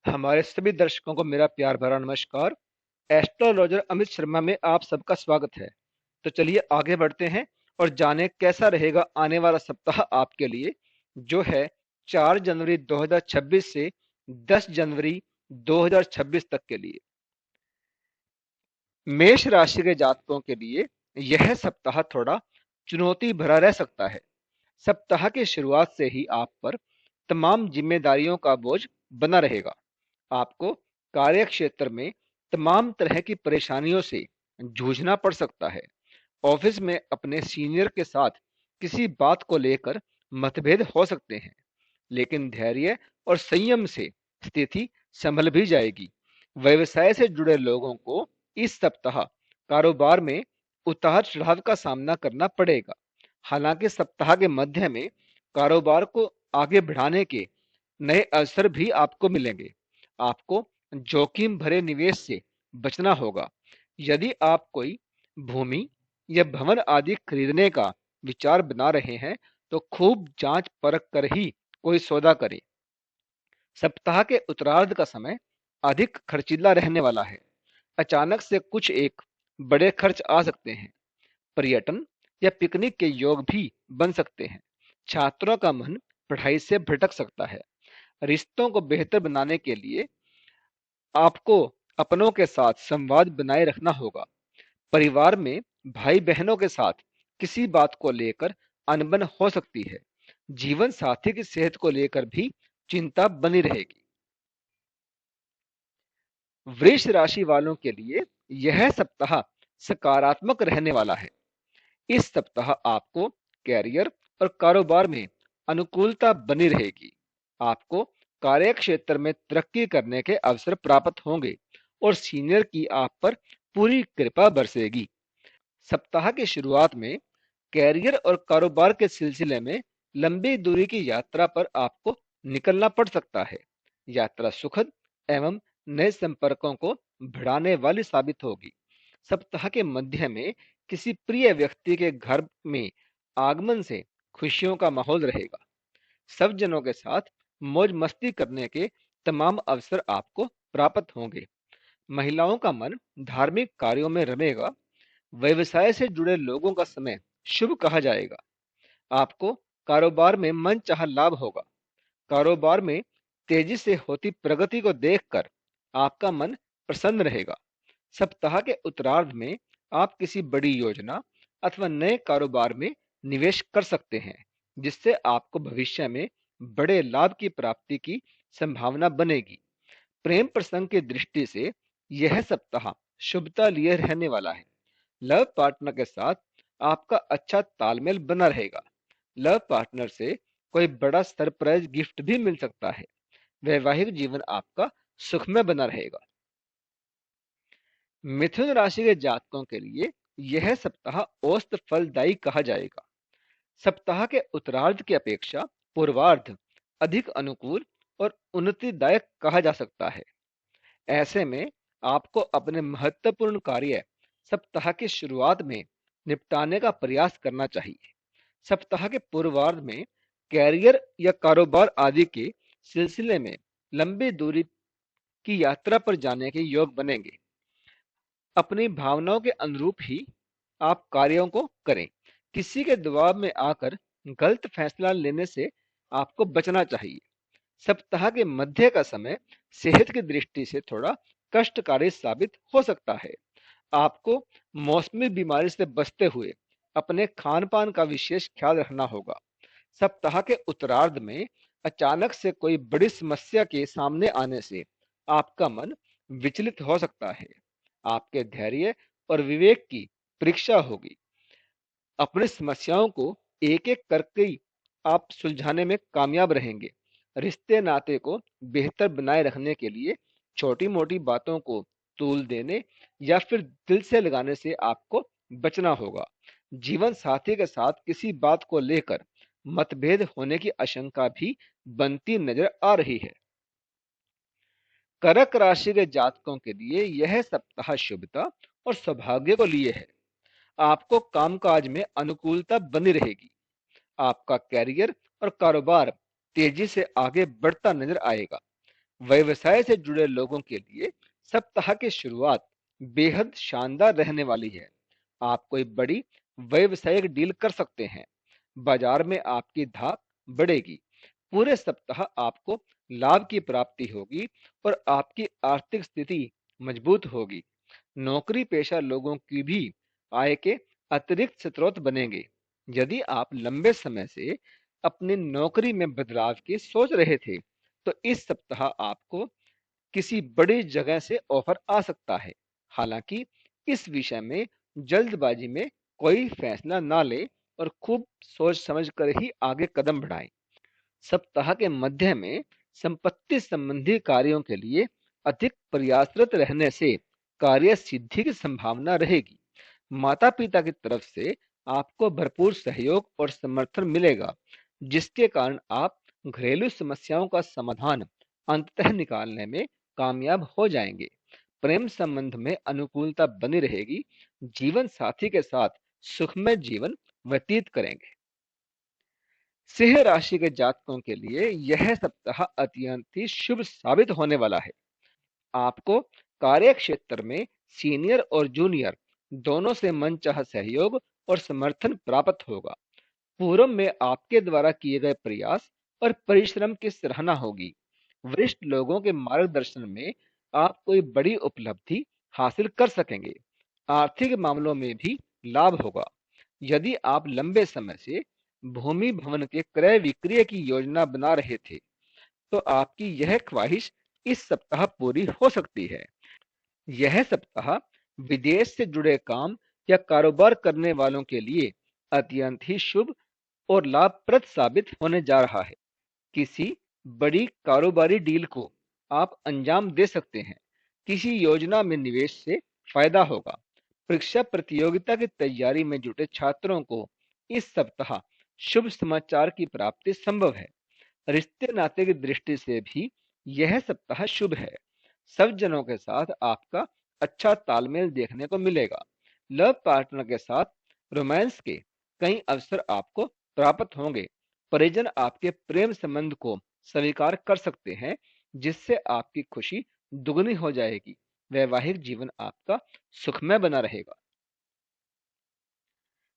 हमारे सभी दर्शकों को मेरा प्यार भरा नमस्कार। एस्ट्रोलॉजर अमित शर्मा में आप सबका स्वागत है। तो चलिए आगे बढ़ते हैं और जाने कैसा रहेगा आने वाला सप्ताह आपके लिए, जो है 4 जनवरी 2026 से 10 जनवरी 2026 तक के लिए। मेष राशि के जातकों के लिए यह सप्ताह थोड़ा चुनौती भरा रह सकता है। सप्ताह की शुरुआत से ही आप पर तमाम जिम्मेदारियों का बोझ बना रहेगा। आपको कार्य क्षेत्र में तमाम तरह की परेशानियों से जूझना पड़ सकता है। ऑफिस में अपने सीनियर के साथ किसी बात को लेकर मतभेद हो सकते हैं, लेकिन धैर्य और संयम से स्थिति संभल भी जाएगी। व्यवसाय से जुड़े लोगों को इस सप्ताह कारोबार में उतार चढ़ाव का सामना करना पड़ेगा। हालांकि सप्ताह के मध्य में कारोबार को आगे बढ़ाने के नए अवसर भी आपको मिलेंगे। आपको जोखिम भरे निवेश से बचना होगा। यदि आप कोई भूमि या भवन आदि खरीदने का विचार बना रहे हैं, तो खूब जांच परख कर ही कोई सौदा करें। सप्ताह के उत्तरार्ध का समय अधिक खर्चीला रहने वाला है। अचानक से कुछ एक बड़े खर्च आ सकते हैं। पर्यटन या पिकनिक के योग भी बन सकते हैं। छात्रों का मन पढ़ाई से भटक सकता है। रिश्तों को बेहतर बनाने के लिए आपको अपनों के साथ संवाद बनाए रखना होगा। परिवार में भाई बहनों के साथ किसी बात को लेकर अनबन हो सकती है। जीवन साथी की सेहत को लेकर भी चिंता बनी रहेगी। वृष राशि वालों के लिए यह सप्ताह सकारात्मक रहने वाला है। इस सप्ताह आपको कैरियर और कारोबार में अनुकूलता बनी रहेगी। आपको कार्य क्षेत्र में तरक्की करने के अवसर प्राप्त होंगे और सीनियर की आप पर पूरी कृपा बरसेगी। सप्ताह की शुरुआत में कैरियर और कारोबार के सिलसिले में लंबी दूरी की यात्रा पर आपको निकलना पड़ सकता है। यात्रा सुखद एवं नए संपर्कों को बढ़ाने वाली साबित होगी। सप्ताह के मध्य में किसी प्रिय व्यक्ति के घर में आगमन से खुशियों का माहौल रहेगा। सब जनों के साथ मौज मस्ती करने के तमाम अवसर आपको प्राप्त होंगे। महिलाओं का मन धार्मिक कार्यों में रमेगा। व्यवसाय से जुड़े लोगों का समय शुभ कहा जाएगा। आपको कारोबार में मनचाहा लाभ होगा। कारोबार में तेजी से होती प्रगति को देखकर आपका मन प्रसन्न रहेगा। सप्ताह के उत्तरार्ध में आप किसी बड़ी योजना अथवा नए कारोबार में निवेश कर सकते हैं, जिससे आपको भविष्य में बड़े लाभ की प्राप्ति की संभावना बनेगी। प्रेम प्रसंग की दृष्टि से यह सप्ताह शुभता लिए रहने वाला है। लव पार्टनर के साथ आपका अच्छा तालमेल बना रहेगा। लव पार्टनर से कोई बड़ा सरप्राइज गिफ्ट भी मिल सकता है। वैवाहिक जीवन आपका सुखमय बना रहेगा। मिथुन राशि के जातकों के लिए यह सप्ताह औसत फलदायी कहा जाएगा। सप्ताह के उत्तरार्ध की अपेक्षा पूर्वार्ध अधिक अनुकूल और उन्नतिदायक कहा जा सकता है। ऐसे में आपको अपने महत्वपूर्ण कार्य सप्ताह की शुरुआत में निपटाने का प्रयास करना चाहिए। सप्ताह के पूर्वार्ध में कैरियर या कारोबार आदि के सिलसिले में लंबी दूरी की यात्रा पर जाने के योग बनेंगे। अपनी भावनाओं के अनुरूप ही आप कार्यों को करें। किसी के दबाव में आकर गलत फैसला लेने से आपको बचना चाहिए। सप्ताह के मध्य का समय सेहत की दृष्टि से थोड़ा कष्टकारी साबित हो सकता है। आपको मौसमी बीमारी से बचते हुए अपने खान पान का विशेष ख्याल रखना होगा। सप्ताह के उत्तरार्ध में अचानक से कोई बड़ी समस्या के सामने आने से आपका मन विचलित हो सकता है। आपके धैर्य और विवेक की परीक्षा होगी। अपनी समस्याओं को एक एक करके आप सुलझाने में कामयाब रहेंगे। रिश्ते नाते को बेहतर बनाए रखने के लिए छोटी मोटी बातों को तूल देने या फिर दिल से लगाने से आपको बचना होगा। जीवन साथी के साथ किसी बात को लेकर मतभेद होने की आशंका भी बनती नजर आ रही है। कर्क राशि के जातकों के लिए यह सप्ताह शुभता और सौभाग्य को लिए है। आपको कामकाज में अनुकूलता बनी रहेगी। आपका कैरियर और कारोबार तेजी से आगे बढ़ता नजर आएगा। व्यवसाय से जुड़े लोगों के लिए सप्ताह की शुरुआत बेहद शानदार रहने वाली है। आप कोई बड़ी व्यवसायिक डील कर सकते हैं। बाजार में आपकी धाक बढ़ेगी। पूरे सप्ताह आपको लाभ की प्राप्ति होगी और आपकी आर्थिक स्थिति मजबूत होगी। नौकरी पेशा लोगों की भी आय के अतिरिक्त स्रोत बनेंगे। यदि आप लंबे समय से अपनी नौकरी में बदलाव की सोच रहे थे, तो इस सप्ताह आपको किसी बड़ी जगह से ऑफर आ सकता है। हालांकि इस विषय में जल्दबाजी में कोई फैसला ना ले और खूब सोच समझ कर ही आगे कदम बढ़ाएं। सप्ताह के मध्य में संपत्ति संबंधी कार्यों के लिए अधिक प्रयासरत रहने से कार्य सिद्धि की संभावना रहेगी। माता पिता की तरफ से आपको भरपूर सहयोग और समर्थन मिलेगा, जिसके कारण आप घरेलू समस्याओं का समाधान अंततः निकालने में कामयाब हो जाएंगे। प्रेम संबंध में अनुकूलता बनी रहेगी। जीवन साथी के साथ सुखमय जीवन व्यतीत करेंगे। सिंह राशि के जातकों के लिए यह सप्ताह अत्यंत ही शुभ साबित होने वाला है। आपको कार्य क्षेत्र में सीनियर और जूनियर दोनों से मनचाहा सहयोग और समर्थन प्राप्त होगा। पूर्व में आपके द्वारा किए गए प्रयास और परिश्रम की सराहना होगी। वरिष्ठ लोगों के मार्गदर्शन में आप कोई बड़ी उपलब्धि हासिल कर सकेंगे। आर्थिक मामलों में भी लाभ होगा। यदि आप लंबे समय से भूमि भवन के क्रय विक्रय की योजना बना रहे थे, तो आपकी यह ख्वाहिश इस सप्ताह पूरी हो सकती है। यह सप्ताह विदेश से जुड़े काम या कारोबार करने वालों के लिए अत्यंत ही शुभ और लाभप्रद साबित होने जा रहा है। किसी बड़ी कारोबारी डील को आप अंजाम दे सकते हैं। किसी योजना में निवेश से फायदा होगा। परीक्षा प्रतियोगिता की तैयारी में जुटे छात्रों को इस सप्ताह शुभ समाचार की प्राप्ति संभव है। रिश्ते नाते की दृष्टि से भी यह सप्ताह शुभ है। सब जनों के साथ आपका अच्छा तालमेल देखने को मिलेगा। लव पार्टनर के साथ रोमांस के कई अवसर आपको प्राप्त होंगे। परिजन आपके प्रेम संबंध को स्वीकार कर सकते हैं, जिससे आपकी खुशी दुगनी हो जाएगी। वैवाहिक जीवन आपका सुखमय बना रहेगा।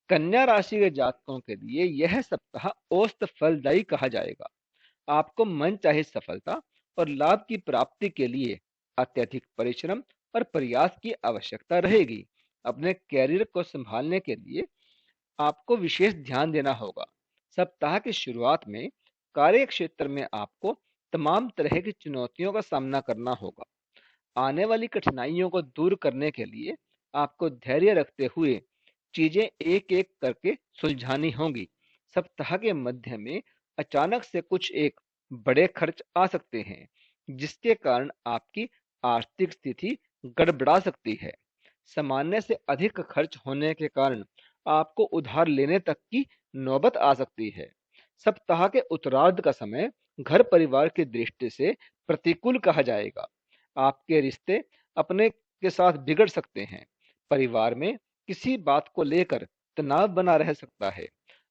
कन्या राशि के जातकों के लिए यह सप्ताह औसत फलदायी कहा जाएगा। आपको मनचाही सफलता और लाभ की प्राप्ति के लिए अत्यधिक परिश्रम और प्रयास की आवश्यकता रहेगी। अपने कैरियर को संभालने के लिए आपको विशेष ध्यान देना होगा। सप्ताह की शुरुआत में कार्य क्षेत्र में आपको तमाम तरह की चुनौतियों का सामना करना होगा। आने वाली कठिनाइयों को दूर करने के लिए आपको धैर्य रखते हुए चीजें एक एक करके सुलझानी होंगी। सप्ताह के मध्य में अचानक से कुछ एक बड़े खर्च आ सकते हैं, जिसके कारण आपकी आर्थिक स्थिति गड़बड़ा सकती है। सामान्य से अधिक खर्च होने के कारण आपको उधार लेने तक की नौबत आ सकती है। सप्ताह के उत्तरार्ध का समय घर परिवार की दृष्टि से प्रतिकूल कहा जाएगा। आपके रिश्ते अपने के साथ बिगड़ सकते हैं। परिवार में किसी बात को लेकर तनाव बना रह सकता है।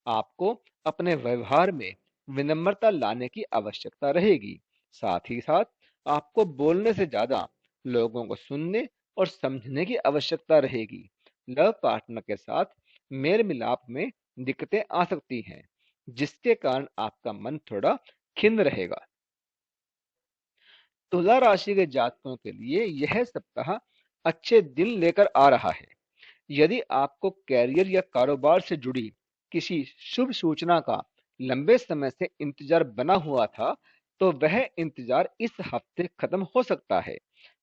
आपको अपने व्यवहार में विनम्रता लाने की आवश्यकता रहेगी। साथ ही साथ आपको बोलने से ज्यादा लोगों को सुनने और समझने की आवश्यकता रहेगी। लव पार्टनर के साथ मेल मिलाप में दिक्कतें आ सकती हैं, जिसके कारण आपका मन थोड़ा खिन्न रहेगा। तुला राशि के जातकों के लिए यह सप्ताह अच्छे दिन लेकर आ रहा है। यदि आपको कैरियर या कारोबार से जुड़ी किसी शुभ सूचना का लंबे समय से इंतजार बना हुआ था, तो वह इंतजार इस हफ्ते खत्म हो सकता है।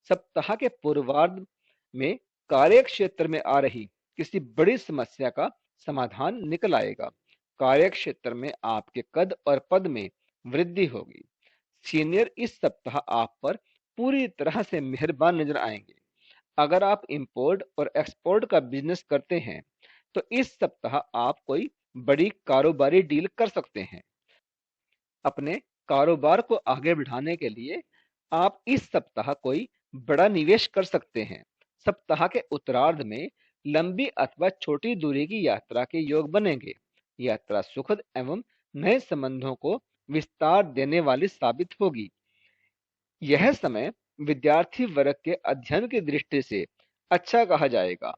सप्ताह के पूर्वार्ध में कार्य क्षेत्र में आ रही किसी बड़ी समस्या का समाधान निकल आएगा। कार्य क्षेत्र में आपके कद और पद में वृद्धि होगी। सीनियर इस सप्ताह आप पर पूरी तरह से मेहरबान नजर आएंगे। अगर आप इंपोर्ट और एक्सपोर्ट का बिजनेस करते हैं, तो इस सप्ताह आप कोई बड़ी कारोबारी डील कर सकते हैं। अपने कारोबार को आगे बढ़ाने के लिए आप इस सप्ताह कोई बड़ा निवेश कर सकते हैं। सप्ताह के उत्तरार्ध में लंबी अथवा छोटी दूरी की यात्रा के योग बनेंगे। यात्रा सुखद एवं नए संबंधों को विस्तार देने वाली साबित होगी। यह समय विद्यार्थी वर्ग के अध्ययन की दृष्टि से अच्छा कहा जाएगा।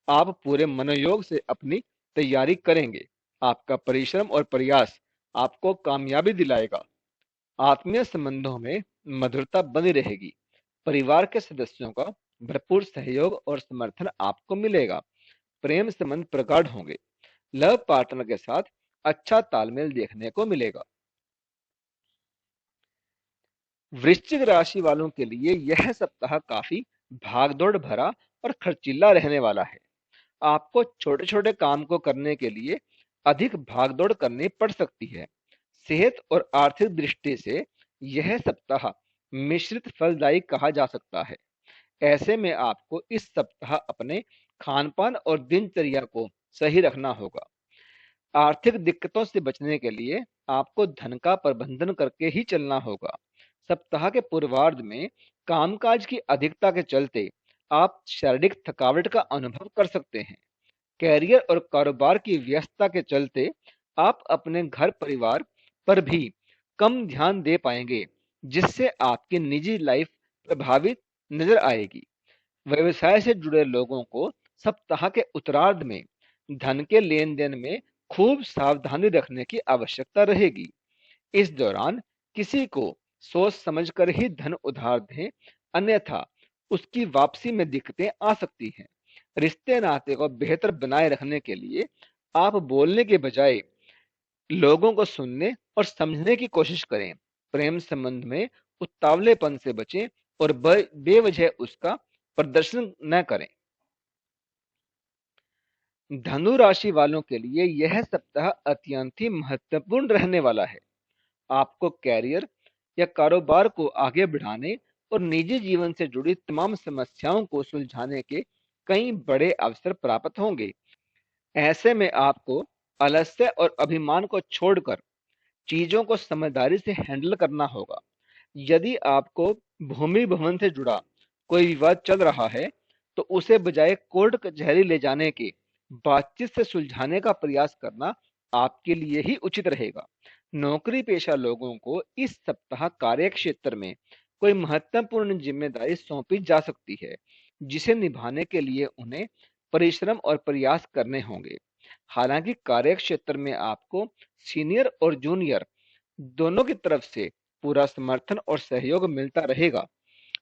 आप पूरे मनोयोग से अपनी तैयारी करेंगे। आपका परिश्रम और प्रयास आपको कामयाबी दिलाएगा। आत्मीय संबंधों में मधुरता बनी रहेगी। परिवार के सदस्यों का भरपूर सहयोग और समर्थन आपको मिलेगा। प्रेम संबंध प्रगाढ़ होंगे। लव पार्टनर के साथ अच्छा तालमेल देखने को मिलेगा। वृश्चिक राशि वालों के लिए यह सप्ताह काफी भागदौड़ भरा और खर्चीला रहने वाला है। आपको छोटे छोटे काम को करने के लिए अधिक भागदौड़ करनी पड़ सकती है। सेहत और आर्थिक दृष्टि से यह सप्ताह मिश्रित फलदायी कहा जा सकता है। ऐसे में आपको इस सप्ताह अपने खान पान और दिनचर्या को सही रखना होगा। आर्थिक दिक्कतों से बचने के लिए आपको धन का प्रबंधन करके ही चलना होगा। सप्ताह के पूर्वार्ध में कामकाज की अधिकता के चलते आप शारीरिक थकावट का अनुभव कर सकते हैं। कैरियर और कारोबार की व्यस्तता के चलते आप अपने घर परिवार पर भी कम ध्यान दे पाएंगे, जिससे आपकी निजी लाइफ प्रभावित नजर आएगी। व्यवसाय से जुड़े लोगों को सप्ताह के उत्तरार्ध में धन के लेन देन में खूब सावधानी रखने की आवश्यकता रहेगी। इस दौरान किसी को सोच समझकर ही धन उधार दें, अन्यथा उसकी वापसी में दिक्कतें आ सकती हैं। रिश्ते नाते को बेहतर बनाए रखने के लिए आप बोलने के बजाय लोगों को सुनने और समझने की कोशिश करें। प्रेम संबंध में उतावलेपन से बचें और बेवजह उसका प्रदर्शन न करें। धनु राशि वालों के लिए यह सप्ताह अत्यंत ही महत्वपूर्ण रहने वाला है। आपको कैरियर या कारोबार को आगे बढ़ाने और निजी जीवन से जुड़ी तमाम समस्याओं को सुलझाने के कई बड़े अवसर प्राप्त होंगे। ऐसे में आपको आलस्य और अभिमान को छोड़कर चीजों को समझदारी से हैंडल करना होगा। यदि आपको भूमि भवन से जुड़ा कोई विवाद चल रहा है, तो उसे बजाय कोर्ट कचहरी ले जाने के बातचीत से सुलझाने का प्रयास करना आपके लिए ही उचित रहेगा। नौकरी पेशा लोगों को इस सप्ताह कार्य क्षेत्र में कोई महत्वपूर्ण जिम्मेदारी सौंपी जा सकती है, जिसे निभाने के लिए उन्हें परिश्रम और प्रयास करने होंगे। हालांकि कार्य क्षेत्र में आपको सीनियर और जूनियर दोनों की तरफ से पूरा समर्थन और सहयोग मिलता रहेगा।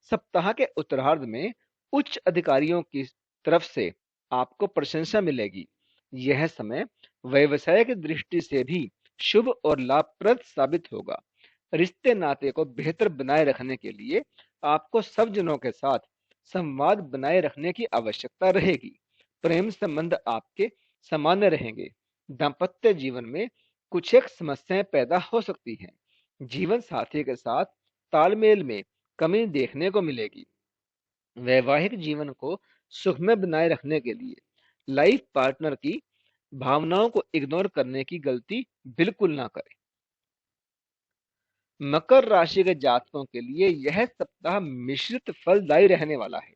सप्ताह के उत्तरार्ध में उच्च अधिकारियों की तरफ से आपको प्रशंसा मिलेगी। यह समय व्यवसाय की दृष्टि से भी शुभ और लाभप्रद साबित होगा। रिश्ते नाते को बेहतर बनाए रखने के लिए आपको सब जनों के साथ संवाद बनाए रखने की आवश्यकता रहेगी। प्रेम संबंध आपके सामान्य रहेंगे। दाम्पत्य जीवन में कुछ एक समस्याएं पैदा हो सकती हैं। जीवन साथी के साथ तालमेल में कमी देखने को मिलेगी। वैवाहिक जीवन को सुखमय बनाए रखने के लिए लाइफ पार्टनर की भावनाओं को इग्नोर करने की गलती बिल्कुल ना करें। मकर राशि के जातकों के लिए यह सप्ताह मिश्रित फलदायी रहने वाला है।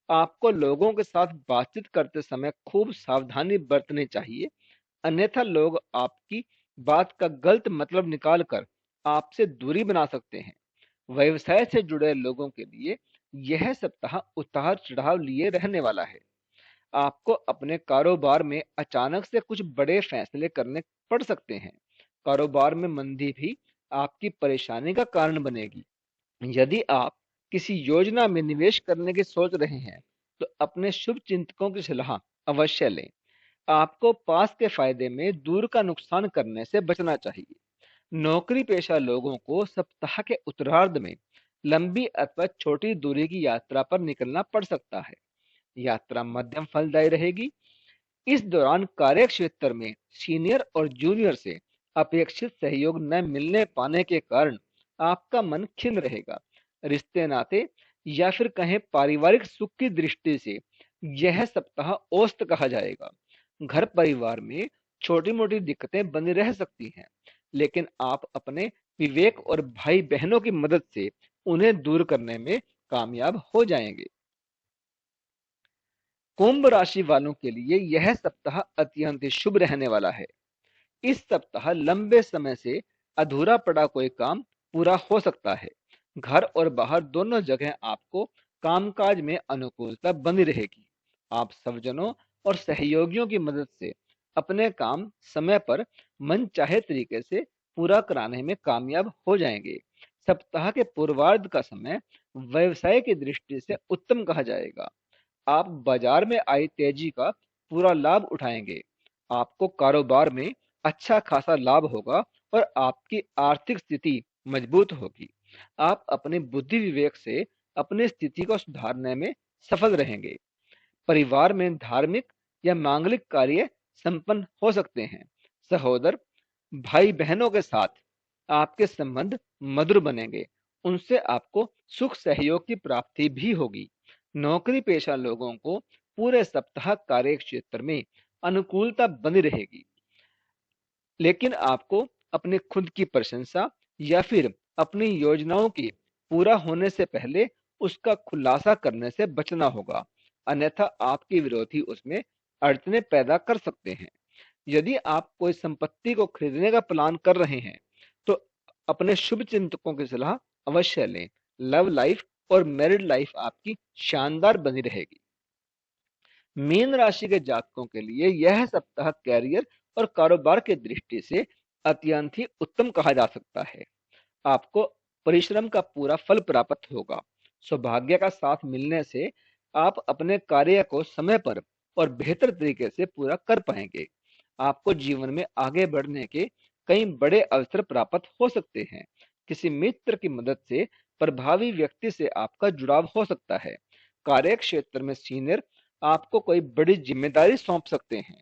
आपको लोगों के साथ बातचीत करते समय खूब सावधानी बरतनी चाहिए, अन्यथा लोग आपकी बात का गलत मतलब निकालकर आपसे दूरी बना सकते हैं। व्यवसाय से जुड़े लोगों के लिए यह सप्ताह उतार चढ़ाव लिए रहने वाला है। आपको अपने कारोबार में अचानक से कुछ बड़े फैसले करने पड़ सकते हैं। कारोबार में मंदी भी आपकी परेशानी का कारण बनेगी। यदि आप किसी योजना में निवेश करने की सोच रहे हैं, तो अपने शुभ चिंतकों की सलाह अवश्य लें। आपको पास के फायदे में दूर का नुकसान करने से बचना चाहिए। नौकरी पेशा लोगों को सप्ताह के उत्तरार्ध में लंबी अथवा छोटी दूरी की यात्रा पर निकलना पड़ सकता है। यात्रा मध्यम फलदायी रहेगी। इस दौरान कार्य क्षेत्र में सीनियर और जूनियर से अपेक्षित सहयोग न मिलने पाने के कारण आपका मन खिन्न रहेगा। रिश्ते नाते या फिर कहें पारिवारिक सुख की दृष्टि से यह सप्ताह औस्त कहा जाएगा। घर परिवार में छोटी मोटी दिक्कतें बनी रह सकती हैं, लेकिन आप अपने विवेक और भाई बहनों की मदद से उन्हें दूर करने में कामयाब हो जाएंगे। कुंभ राशि वालों के लिए यह सप्ताह अत्यंत शुभ रहने वाला है। इस सप्ताह लंबे समय से अधूरा पड़ा कोई काम पूरा हो सकता है। घर और बाहर दोनों जगह आपको कामकाज में अनुकूलता बनी रहेगी। आप स्वजनों और सहयोगियों की मदद से अपने काम समय पर मनचाहे तरीके से पूरा कराने में कामयाब हो जाएंगे। सप्ताह के पूर्वार्ध का समय व्यवसाय की दृष्टि से उत्तम कहा जाएगा। आप बाजार में आई तेजी का पूरा लाभ उठाएंगे। आपको कारोबार में अच्छा खासा लाभ होगा और आपकी आर्थिक स्थिति मजबूत होगी। आप अपने बुद्धि विवेक से अपनी स्थिति को सुधारने में सफल रहेंगे। परिवार में धार्मिक या मांगलिक कार्य संपन्न हो सकते हैं। सहोदर भाई बहनों के साथ आपके संबंध मधुर बनेंगे। उनसे आपको सुख सहयोग की प्राप्ति भी होगी। नौकरी पेशा लोगों को पूरे सप्ताह कार्य क्षेत्र में अनुकूलता बनी रहेगी, लेकिन आपको अपने खुद की प्रशंसा या फिर अपनी योजनाओं की पूरा होने से पहले उसका खुलासा करने से बचना होगा, अन्यथा आपके विरोधी उसमें अड़चने पैदा कर सकते हैं। यदि आप कोई संपत्ति को खरीदने का प्लान कर रहे हैं तो अपने शुभ चिंतकों की सलाह अवश्य लें। लव लाइफ और मैरिड लाइफ आपकी शानदार बनी रहेगी। मीन राशि के जातकों के लिए यह सप्ताह कैरियर और कारोबार की दृष्टि से अत्यंत ही उत्तम कहा जा सकता है। आपको परिश्रम का पूरा फल प्राप्त होगा। सौभाग्य का साथ मिलने से आप अपने कार्य को समय पर और बेहतर तरीके से पूरा कर पाएंगे। आपको जीवन में आगे बढ़ने के कई बड़े अवसर प्राप्त हो सकते हैं। किसी मित्र की मदद से प्रभावी व्यक्ति से आपका जुड़ाव हो सकता है। कार्य क्षेत्र में सीनियर आपको कोई बड़ी जिम्मेदारी सौंप सकते हैं।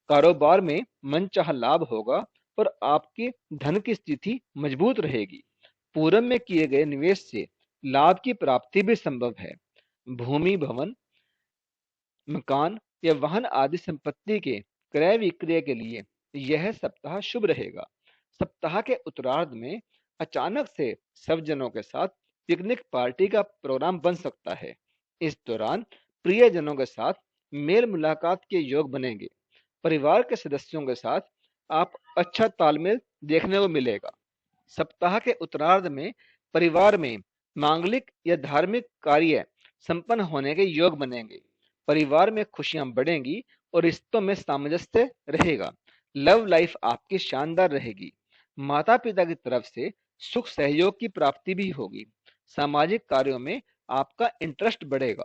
कारोबार में मनचाहा लाभ होगा और आपकी धन की स्थिति मजबूत रहेगी। पूर्व में किए गए निवेश से लाभ की प्राप्ति भी संभव है। भूमि भवन मकान या वाहन आदि संपत्ति के क्रय विक्रय के लिए यह सप्ताह शुभ रहेगा। सप्ताह के उत्तरार्ध में अचानक से स्वजनों के साथ पिकनिक पार्टी का प्रोग्राम बन सकता है। इस दौरान प्रियजनों के साथ मेल मुलाकात के योग बनेंगे। परिवार के सदस्यों के साथ आप अच्छा तालमेल देखने को मिलेगा। सप्ताह के उत्तरार्ध में परिवार में मांगलिक या धार्मिक कार्य संपन्न होने के योग बनेंगे। परिवार में खुशियां बढ़ेंगी और रिश्तों में सामंजस्य रहेगा। लव लाइफ आपकी शानदार रहेगी। माता पिता की तरफ से सुख सहयोग की प्राप्ति भी होगी। सामाजिक कार्यों में आपका इंटरेस्ट बढ़ेगा।